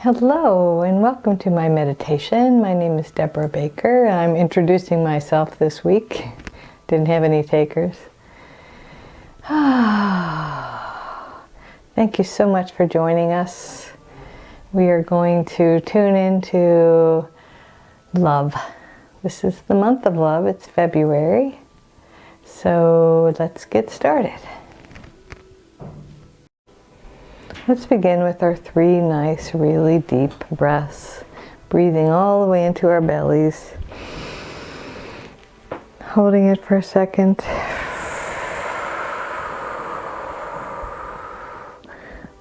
Hello and welcome to my meditation. My name is Debra Baker. I'm introducing myself this week. Didn't have any takers. Thank you so much for joining us. We are going to tune into love. This is the month of love. It's February. So let's get started. Let's begin with our 3 nice, really deep breaths. Breathing all the way into our bellies. Holding it for a second.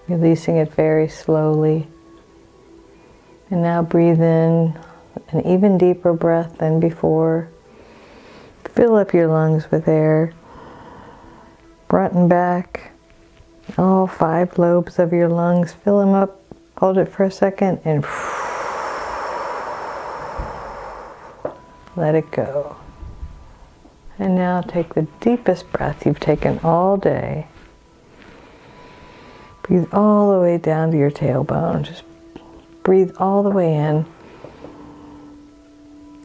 Releasing it very slowly. And now breathe in an even deeper breath than before. Fill up your lungs with air. Front and back. All 5 lobes of your lungs, fill them up, hold it for a second, and let it go. And now take the deepest breath you've taken all day. Breathe all the way down to your tailbone. Just breathe all the way in.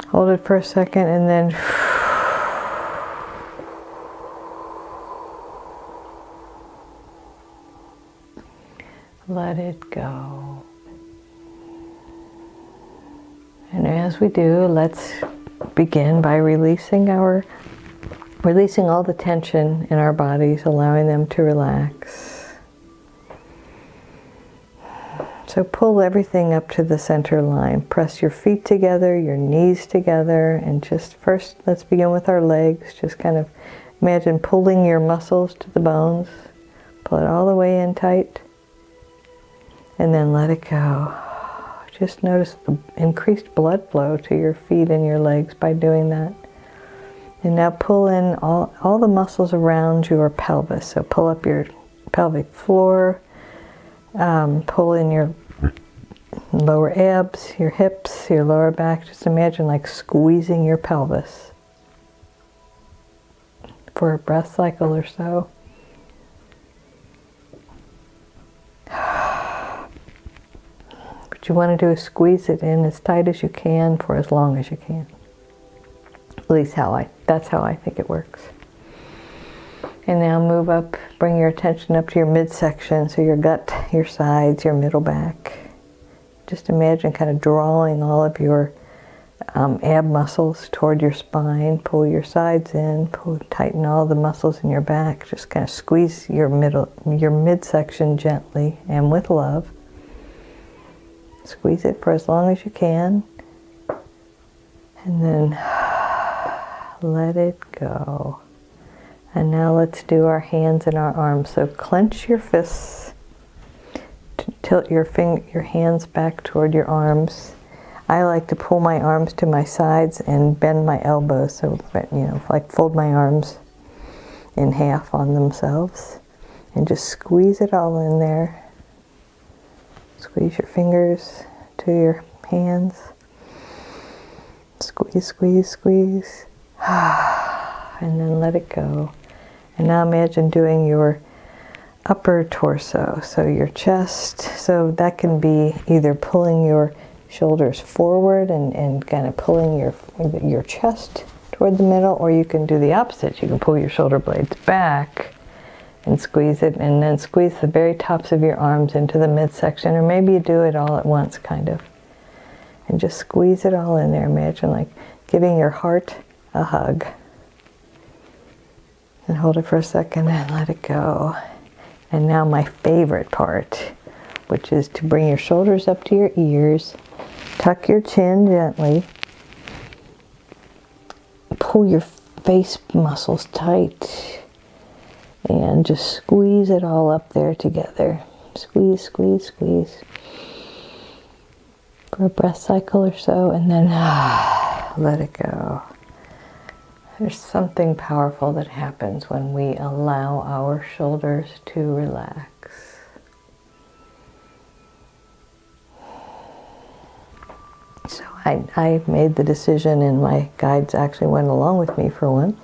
Hold it for a second, and then let it go. And as we do, let's begin by releasing all the tension in our bodies, allowing them to relax. So pull everything up to the center line. Press your feet together, your knees together, and just first let's begin with our legs. Just kind of imagine pulling your muscles to the bones. Pull it all the way in tight. And then let it go. Just notice the increased blood flow to your feet and your legs by doing that. And now pull in all the muscles around your pelvis. So pull up your pelvic floor. Pull in your lower abs, your hips, your lower back. Just imagine like squeezing your pelvis for a breath cycle or so. What you want to do is squeeze it in as tight as you can for as long as you can. At least that's how I think it works. And now move up, bring your attention up to your midsection, so your gut, your sides, your middle back. Just imagine kind of drawing all of your ab muscles toward your spine. Pull your sides in, tighten all the muscles in your back. Just kind of squeeze your midsection gently and with love. Squeeze it for as long as you can, and then let it go. And now let's do our hands and our arms. So clench your fists, tilt your hands back toward your arms. I like to pull my arms to my sides and bend my elbows, so like fold my arms in half on themselves, and just squeeze it all in there. Squeeze your fingers to your hands. Squeeze, squeeze, squeeze. And then let it go. And now imagine doing your upper torso. So your chest. So that can be either pulling your shoulders forward and kind of pulling your chest toward the middle, or you can do the opposite. You can pull your shoulder blades back and squeeze it, and then squeeze the very tops of your arms into the midsection, or maybe you do it all at once, kind of. And just squeeze it all in there. Imagine like giving your heart a hug. And hold it for a second and let it go. And now my favorite part, which is to bring your shoulders up to your ears, tuck your chin gently, pull your face muscles tight, and just squeeze it all up there together. Squeeze, squeeze, squeeze. For a breath cycle or so, and then let it go. There's something powerful that happens when we allow our shoulders to relax. So I made the decision, and my guides actually went along with me for once,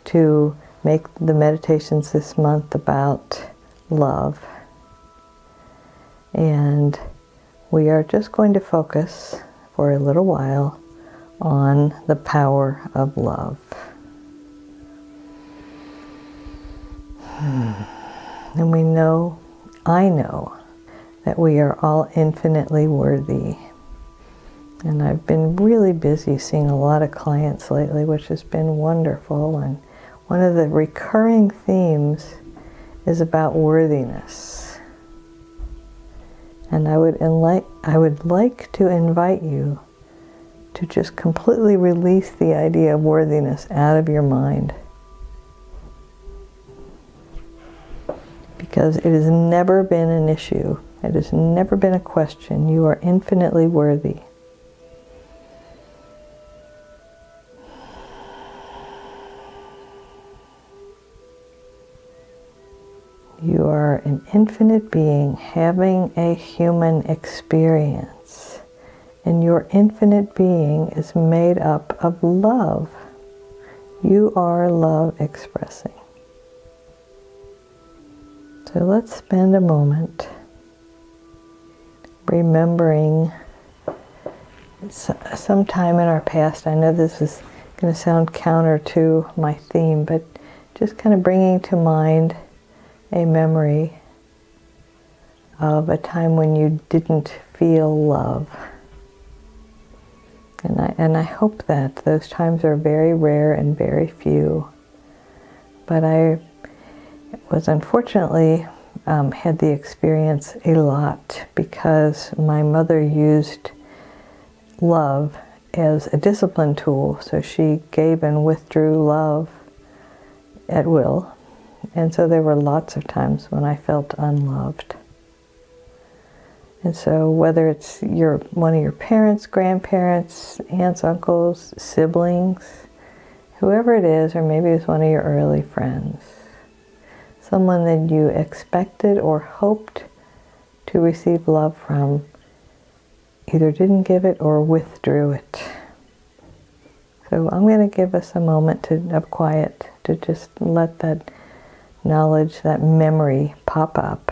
to make the meditations this month about love. And we are just going to focus for a little while on the power of love. And we know, I know, that we are all infinitely worthy. And I've been really busy seeing a lot of clients lately, which has been wonderful. And one of the recurring themes is about worthiness. And I would like to invite you to just completely release the idea of worthiness out of your mind. Because it has never been an issue. It has never been a question. You are infinitely worthy. You are an infinite being having a human experience. And your infinite being is made up of love. You are love expressing. So let's spend a moment remembering some time in our past. I know this is going to sound counter to my theme, but just kind of bringing to mind a memory of a time when you didn't feel love. And I hope that those times are very rare and very few. But I was unfortunately had the experience a lot because my mother used love as a discipline tool. So she gave and withdrew love at will. And so there were lots of times when I felt unloved. And so whether it's one of your parents, grandparents, aunts, uncles, siblings, whoever it is, or maybe it's one of your early friends, someone that you expected or hoped to receive love from, either didn't give it or withdrew it. So I'm going to give us a moment of quiet to just let that knowledge, that memory pop up.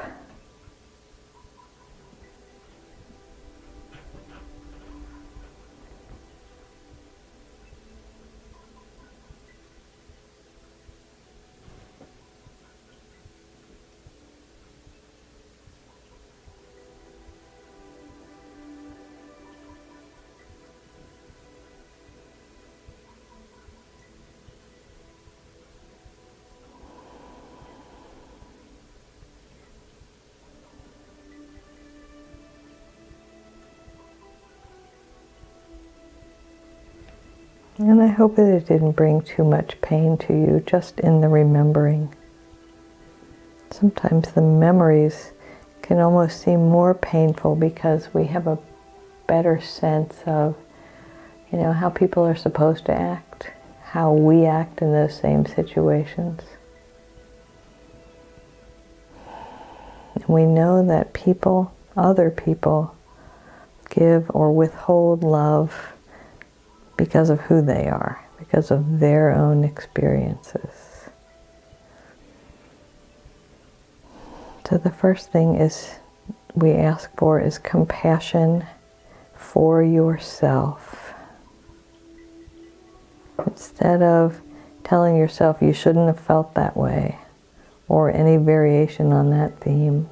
And I hope that it didn't bring too much pain to you, just in the remembering. Sometimes the memories can almost seem more painful because we have a better sense of, how people are supposed to act, how we act in those same situations. And we know that other people, give or withhold love because of who they are, because of their own experiences. So the first thing we ask for is compassion for yourself. Instead of telling yourself you shouldn't have felt that way, or any variation on that theme,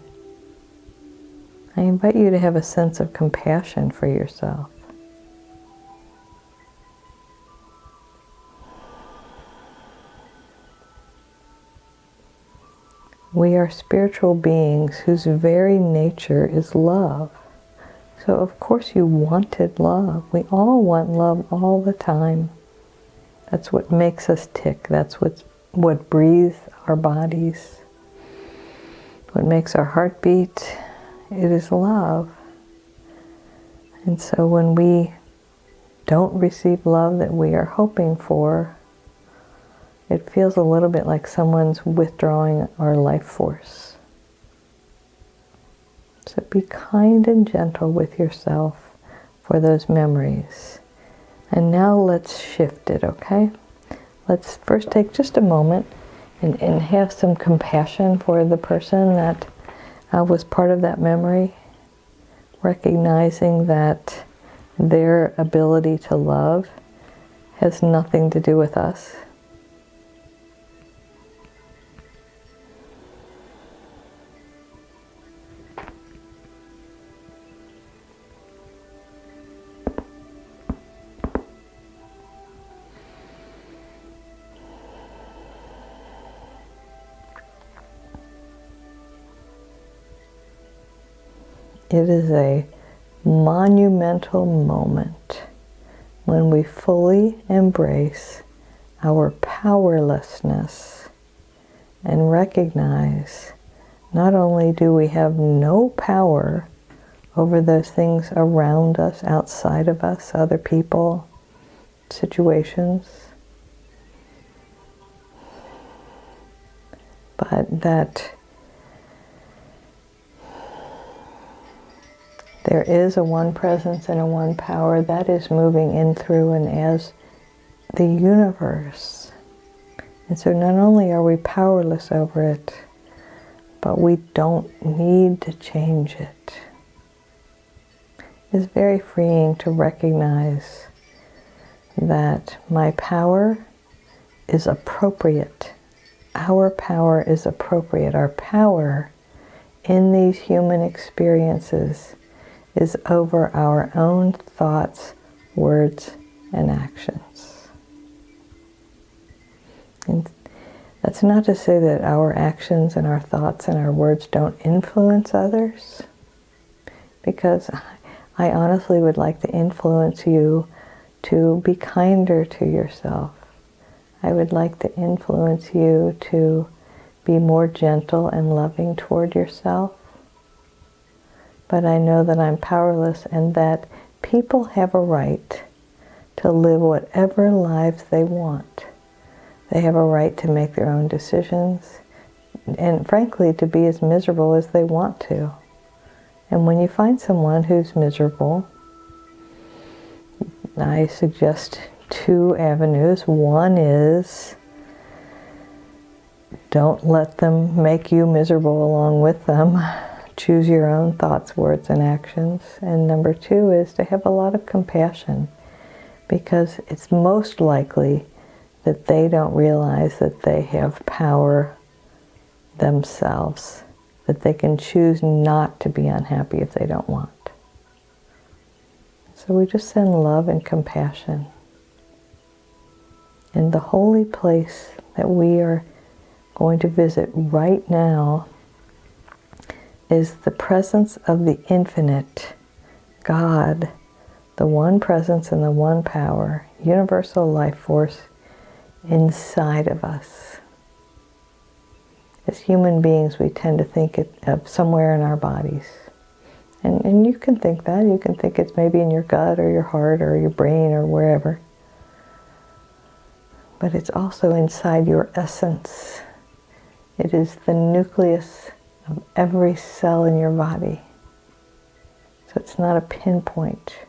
I invite you to have a sense of compassion for yourself. We are spiritual beings whose very nature is love. So of course you wanted love. We all want love all the time. That's what makes us tick. That's what breathes our bodies. What makes our heart beat. It is love. And so when we don't receive love that we are hoping for, it feels a little bit like someone's withdrawing our life force. So be kind and gentle with yourself for those memories. And now let's shift it, okay? Let's first take just a moment and have some compassion for the person that was part of that memory. recognizing that their ability to love has nothing to do with us. It is a monumental moment when we fully embrace our powerlessness and recognize not only do we have no power over those things around us, outside of us, other people, situations, but that there is a one presence and a one power that is moving in through and as the universe. And so not only are we powerless over it, but we don't need to change it. It's very freeing to recognize that my power is appropriate. Our power is appropriate. Our power in these human experiences is over our own thoughts, words, and actions. And that's not to say that our actions and our thoughts and our words don't influence others, because I honestly would like to influence you to be kinder to yourself. I would like to influence you to be more gentle and loving toward yourself. But I know that I'm powerless and that people have a right to live whatever lives they want. They have a right to make their own decisions and, frankly, to be as miserable as they want to. And when you find someone who's miserable, I suggest 2 avenues. One is don't let them make you miserable along with them. Choose your own thoughts, words, and actions. And number 2 is to have a lot of compassion, because it's most likely that they don't realize that they have power themselves, that they can choose not to be unhappy if they don't want. So we just send love and compassion. And the holy place that we are going to visit right now is the presence of the infinite, God, the one presence and the one power, universal life force inside of us. As human beings, we tend to think of somewhere in our bodies. And you can think that. You can think it's maybe in your gut or your heart or your brain or wherever. But it's also inside your essence. It is the nucleus of every cell in your body. So it's not a pinpoint.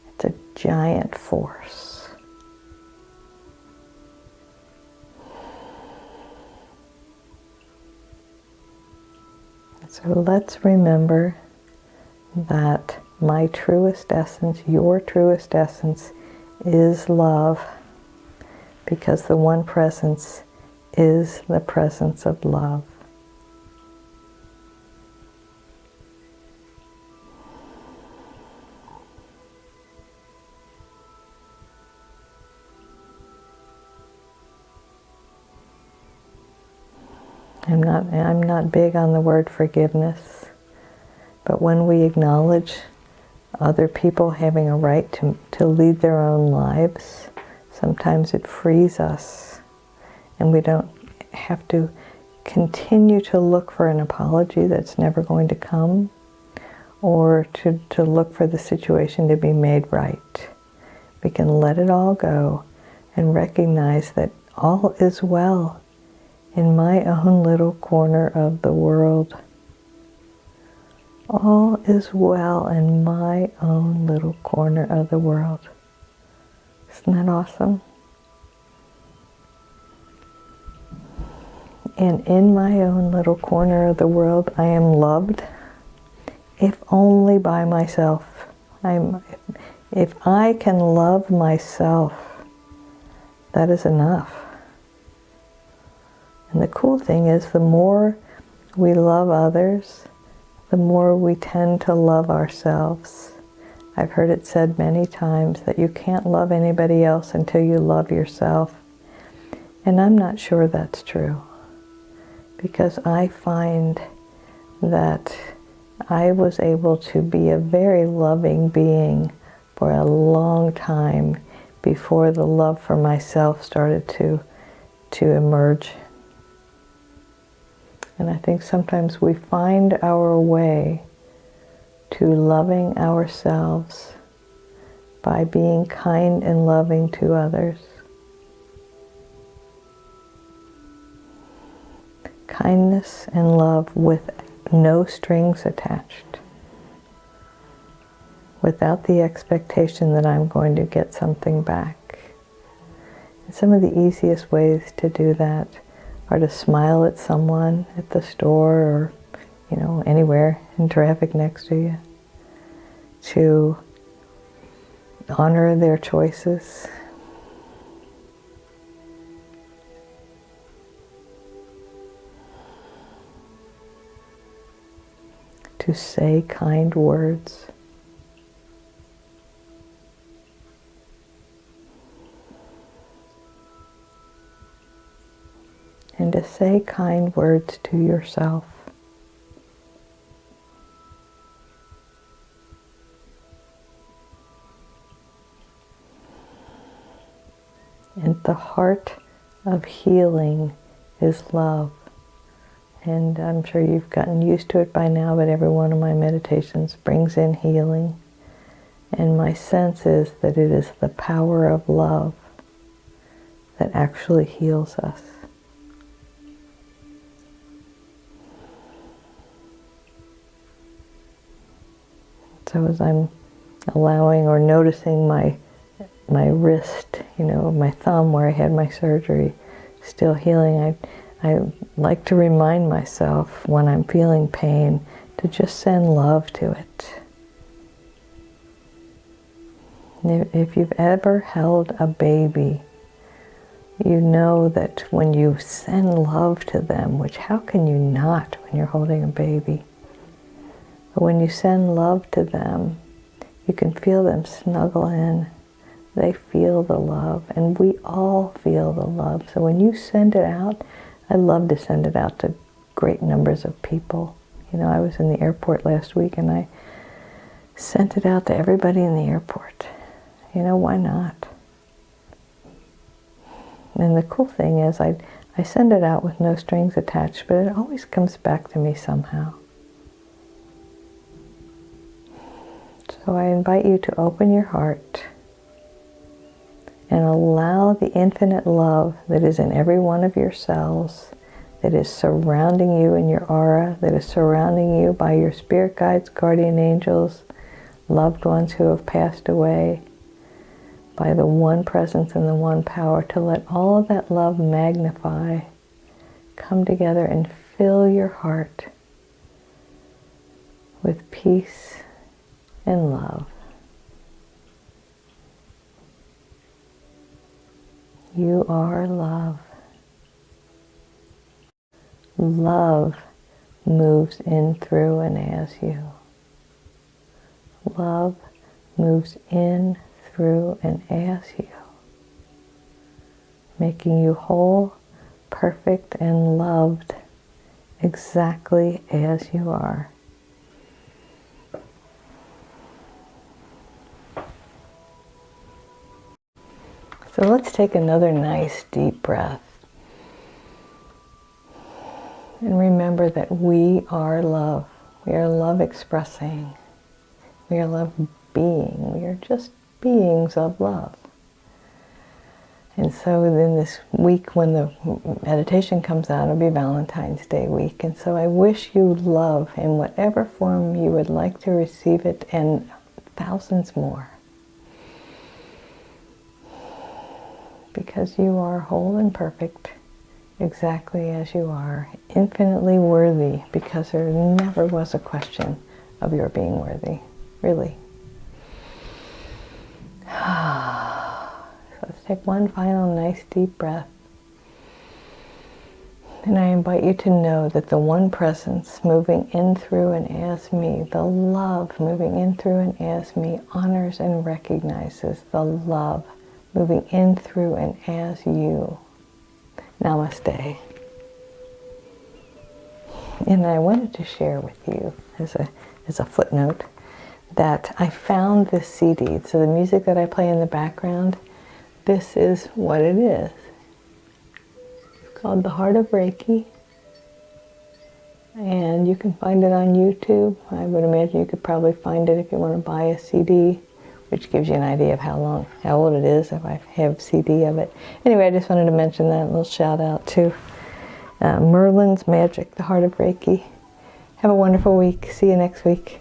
It's a giant force. So let's remember that my truest essence, your truest essence, is love, because the one presence is the presence of love. I'm not big on the word forgiveness, but when we acknowledge other people having a right to lead their own lives, sometimes it frees us, and we don't have to continue to look for an apology that's never going to come, or to look for the situation to be made right. We can let it all go and recognize that all is well in my own little corner of the world. All is well in my own little corner of the world. Isn't that awesome? And in my own little corner of the world, I am loved if only by myself. If I can love myself, that is enough. And the cool thing is, the more we love others, the more we tend to love ourselves. I've heard it said many times that you can't love anybody else until you love yourself. And I'm not sure that's true, because I find that I was able to be a very loving being for a long time before the love for myself started to emerge. And I think sometimes we find our way to loving ourselves by being kind and loving to others. Kindness and love with no strings attached, without the expectation that I'm going to get something back. And some of the easiest ways to do that are to smile at someone at the store, or anywhere in traffic next to you, to honor their choices, to say kind words, and to say kind words to yourself. And the heart of healing is love. And I'm sure you've gotten used to it by now, but every one of my meditations brings in healing. And my sense is that it is the power of love that actually heals us. So as I'm allowing or noticing my wrist, my thumb where I had my surgery, still healing, I like to remind myself when I'm feeling pain to just send love to it. If you've ever held a baby, you know that when you send love to them, which how can you not when you're holding a baby? But when you send love to them, you can feel them snuggle in. They feel the love, and we all feel the love. So when you send it out, I love to send it out to great numbers of people. I was in the airport last week, and I sent it out to everybody in the airport. Why not? And the cool thing is, I send it out with no strings attached, but it always comes back to me somehow. So I invite you to open your heart and allow the infinite love that is in every one of your cells, that is surrounding you in your aura, that is surrounding you by your spirit guides, guardian angels, loved ones who have passed away, by the one presence and the one power, to let all of that love magnify, come together and fill your heart with peace and love. You are love. Love moves in, through, and as you. Love moves in, through, and as you, making you whole, perfect, and loved exactly as you are. So let's take another nice deep breath. And remember that we are love. We are love expressing. We are love being. We are just beings of love. And so in this week when the meditation comes out, it'll be Valentine's Day week. And so I wish you love in whatever form you would like to receive it, and thousands more. Because you are whole and perfect, exactly as you are, infinitely worthy, because there never was a question of your being worthy, really. So let's take one final nice deep breath. And I invite you to know that the one presence moving in, through, and as me, the love moving in, through, and as me, honors and recognizes the love moving in, through, and as you. Namaste. And I wanted to share with you, as a footnote, that I found this CD. So the music that I play in the background, this is what it is. It's called The Heart of Reiki. And you can find it on YouTube. I would imagine you could probably find it if you want to buy a CD, which gives you an idea of how old it is if I have a CD of it. Anyway, I just wanted to mention that, a little shout out to Merlin's Magic, The Heart of Reiki. Have a wonderful week. See you next week.